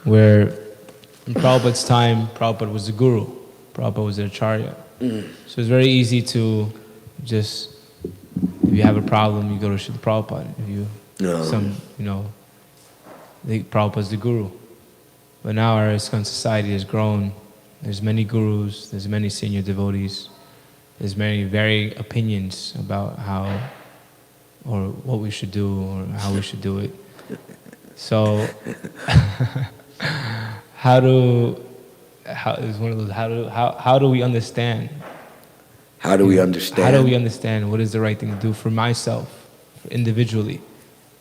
Speaker 2: where in Prabhupada's time, Prabhupada was the guru, Prabhupada was the acharya. So it's very easy to just, if you have a problem, you go to Srila Prabhupada. If you, Prabhupada's the guru. But now our ISKCON society has grown. There's many gurus, there's many senior devotees. There's many varied opinions about how or what we should do or how we should do it. So, how do we understand?
Speaker 1: How do we understand?
Speaker 2: How do we understand what is the right thing to do for myself, individually?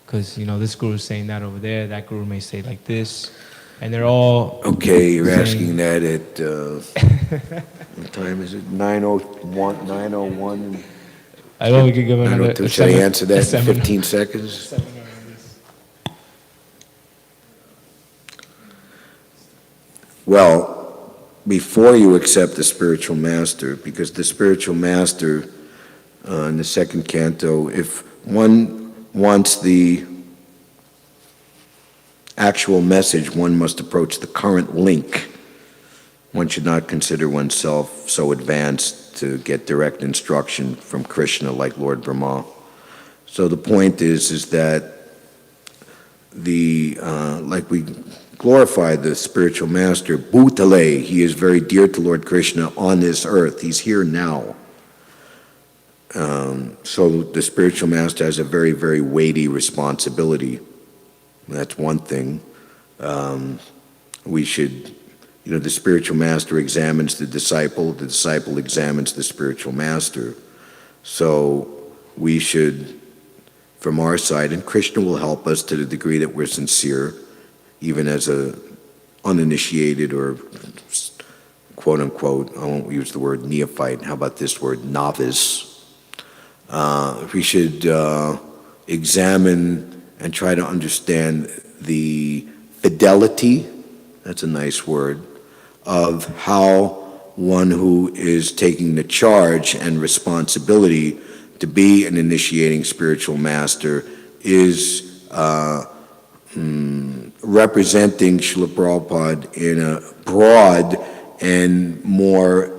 Speaker 2: Because, this guru is saying that over there, that guru may say like this, and they're all...
Speaker 1: Okay, you're asking that at... what time is it? 9:01, 9:01?
Speaker 2: I know we could give another...
Speaker 1: 9:02. Should I answer that in 15 seconds? Well, before you accept the spiritual master, because the spiritual master in the second canto, if one wants the actual message, one must approach the current link. One should not consider oneself so advanced to get direct instruction from Krishna like Lord Brahma. So the point is that like we glorify the spiritual master, Bhutale, he is very dear to Lord Krishna on this earth. He's here now. So the spiritual master has a very, very weighty responsibility. That's one thing. We should... the spiritual master examines the disciple examines the spiritual master. So we should, from our side, and Krishna will help us to the degree that we're sincere, even as a uninitiated or quote-unquote, I won't use the word neophyte, how about this word, novice? We should examine and try to understand the fidelity, that's a nice word, of how one who is taking the charge and responsibility to be an initiating spiritual master is representing Srila Prabhupada in a broad and more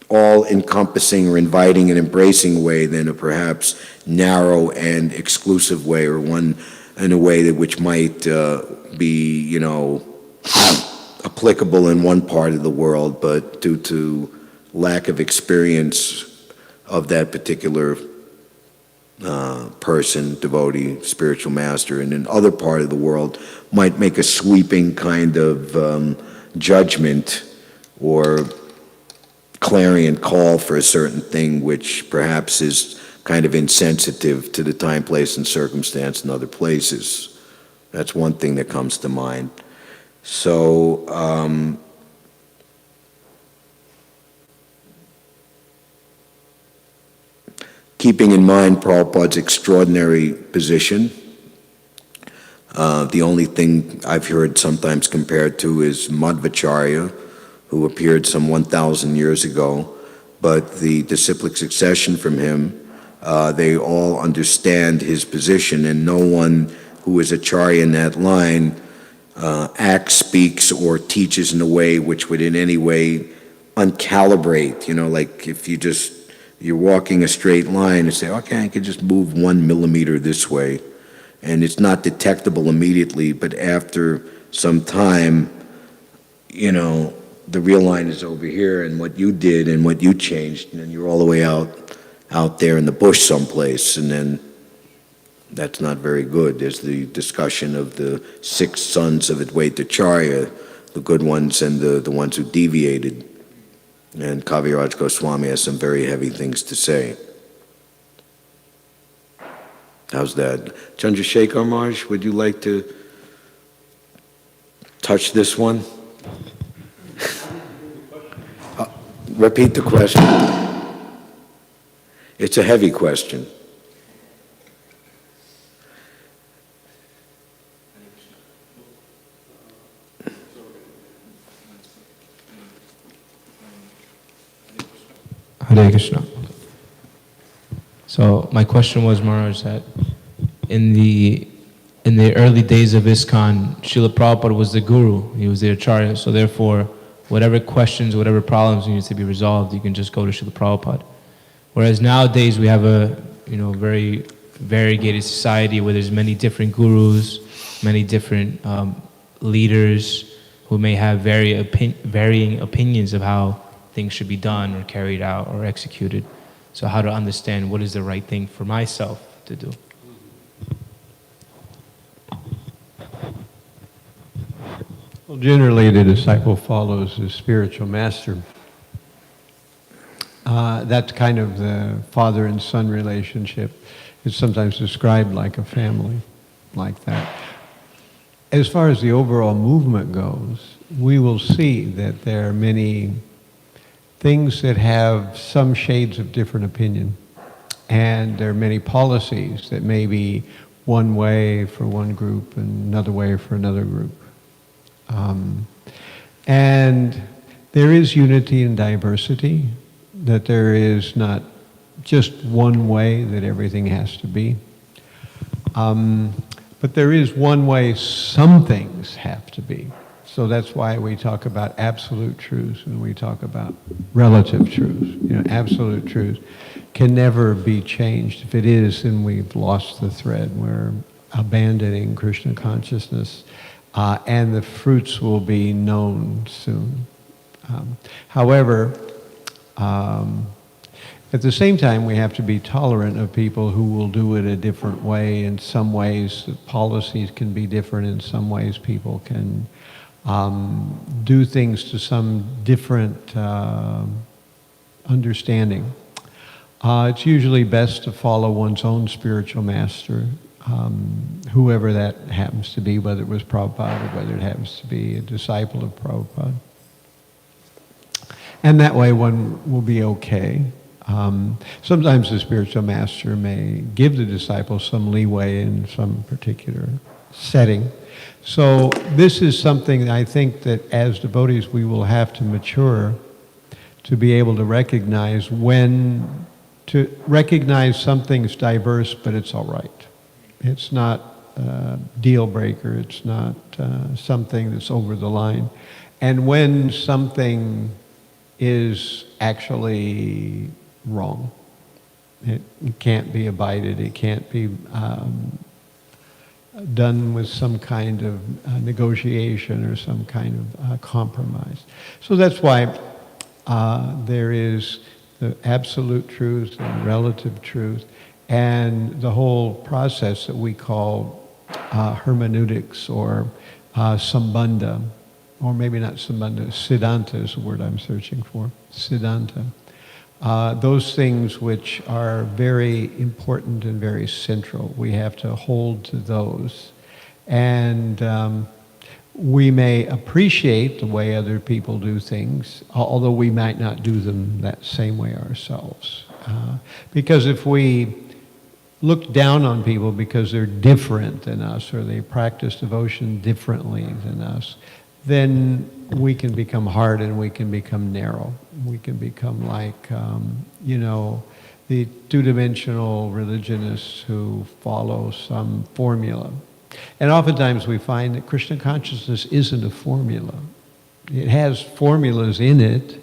Speaker 1: all-encompassing or inviting and embracing way than a perhaps narrow and exclusive way, or one in a way that which might be, applicable in one part of the world, but due to lack of experience of that particular person, devotee, spiritual master, and in other part of the world might make a sweeping kind of judgment or clarion call for a certain thing which perhaps is kind of insensitive to the time, place, and circumstance in other places. That's one thing that comes to mind. So, keeping in mind Prabhupada's extraordinary position, the only thing I've heard sometimes compared to is Madhvacharya, who appeared some 1,000 years ago, but the disciplic succession from him, they all understand his position, and no one who is acharya in that line acts, speaks, or teaches in a way which would in any way uncalibrate. Like if you're walking a straight line and say, okay, I can just move 1 millimeter this way, and it's not detectable immediately, but after some time, the real line is over here, and what you did and what you changed, and you're all the way out there in the bush someplace, and then that's not very good. There's the discussion of the 6 sons of Advaita Charya, the good ones and the ones who deviated. And Kaviraj Goswami has some very heavy things to say. How's that? Chandrasekhar Maharaj, would you like to touch this one? Repeat the question. It's a heavy question.
Speaker 2: Hare Krishna. So my question was, Maharaj, that in the early days of ISKCON, Srila Prabhupada was the guru, he was the acharya, so therefore whatever questions, whatever problems need to be resolved, you can just go to Srila Prabhupada. Whereas nowadays we have a very variegated society where there's many different gurus, many different leaders who may have varying opinions of how things should be done or carried out or executed. So how to understand what is the right thing for myself to do.
Speaker 3: Well, generally the disciple follows his spiritual master. That's kind of the father and son relationship. It's sometimes described like a family, like that. As far as the overall movement goes, we will see that there are many things that have some shades of different opinion. And there are many policies that may be one way for one group and another way for another group. And there is unity in diversity, that there is not just one way that everything has to be. But there is one way some things have to be. So that's why we talk about absolute truths and we talk about relative truths. You know, absolute truths can never be changed. If it is, then we've lost the thread. We're abandoning Krishna consciousness, and the fruits will be known soon. However, at the same time, we have to be tolerant of people who will do it a different way. In some ways, the policies can be different. In some ways, people can do things to some different understanding. It's usually best to follow one's own spiritual master, whoever that happens to be, whether it was Prabhupada or whether it happens to be a disciple of Prabhupada. And that way one will be okay. Sometimes the spiritual master may give the disciple some leeway in some particular setting. So this is something I think that as devotees we will have to mature to be able to recognize when to recognize something's diverse, but it's all right. It's not a deal breaker. It's not something that's over the line. And when something is actually wrong, it can't be abided. It can't be done with some kind of negotiation or some kind of compromise. So that's why there is the absolute truth and relative truth, and the whole process that we call hermeneutics or sambandha, or maybe not sambandha, siddhanta is the word I'm searching for, siddhanta. Those things which are very important and very central, we have to hold to those. And we may appreciate the way other people do things, although we might not do them that same way ourselves. Because if we look down on people because they're different than us or they practice devotion differently than us, then we can become hard and we can become narrow. We can become like, the two-dimensional religionists who follow some formula. And oftentimes we find that Krishna consciousness isn't a formula. It has formulas in it,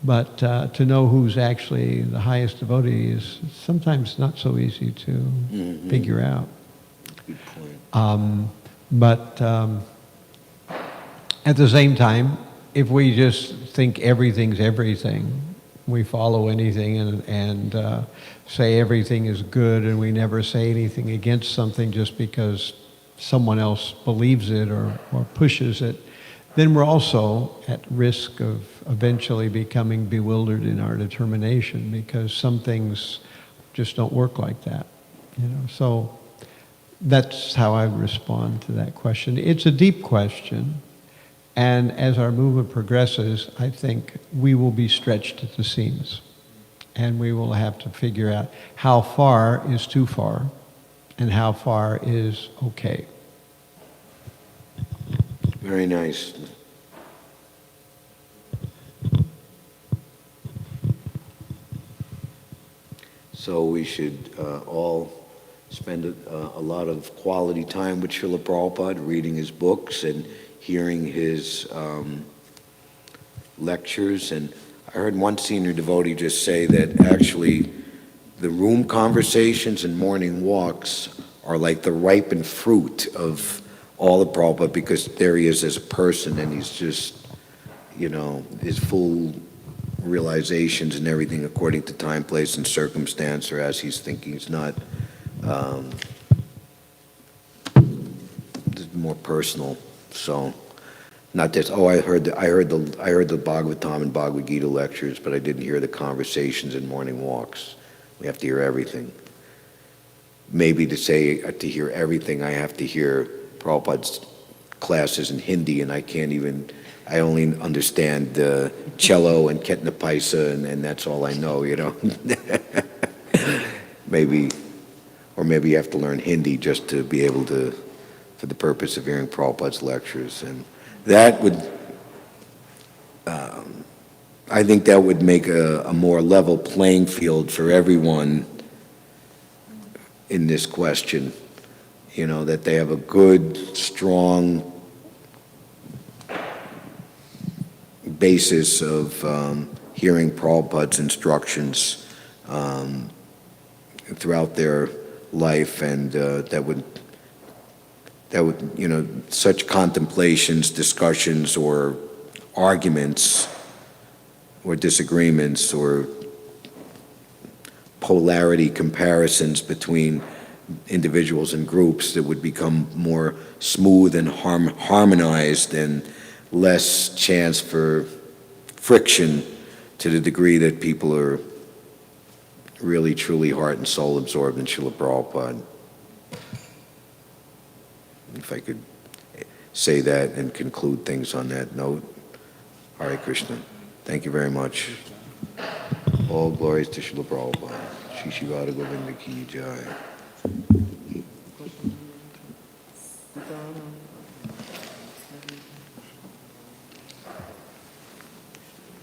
Speaker 3: but to know who's actually the highest devotee is sometimes not so easy to figure out.
Speaker 1: Good point.
Speaker 3: But at the same time, if we just think everything's everything, we follow anything and say everything is good and we never say anything against something just because someone else believes it or pushes it, then we're also at risk of eventually becoming bewildered in our determination, because some things just don't work like that. So that's how I respond to that question. It's a deep question, and as our movement progresses, I think we will be stretched at the seams, and we will have to figure out how far is too far and how far is okay.
Speaker 1: Very nice. So we should all spend a lot of quality time with Srila Prabhupada, reading his books and hearing his lectures. And I heard one senior devotee just say that actually the room conversations and morning walks are like the ripened fruit of all the Prabhupada, because there he is as a person, and he's just, his full realizations and everything according to time, place, and circumstance, or as he's thinking. He's not more personal. So, not this. Oh, I heard the Bhagavatam and Bhagavad Gita lectures, but I didn't hear the conversations and morning walks. We have to hear everything. Maybe to hear everything, I have to hear Prabhupada's classes in Hindi, and I only understand cello and Ketna Paisa, and that's all I know, Maybe you have to learn Hindi just to be able to, for the purpose of hearing Prabhupada's lectures. And that would, I think that would make a more level playing field for everyone in this question, that they have a good, strong basis of hearing Prabhupada's instructions throughout their life, and that would, such contemplations, discussions, or arguments, or disagreements, or polarity comparisons between individuals and groups, that would become more smooth and harmonized, and less chance for friction, to the degree that people are really, truly heart and soul absorbed in Srila Prabhupada. If I could say that and conclude things on that note. Hare Krishna. Thank you very much. All glories to Srila Prabhupada. Shri Shri Radha Govinda Ki Jai.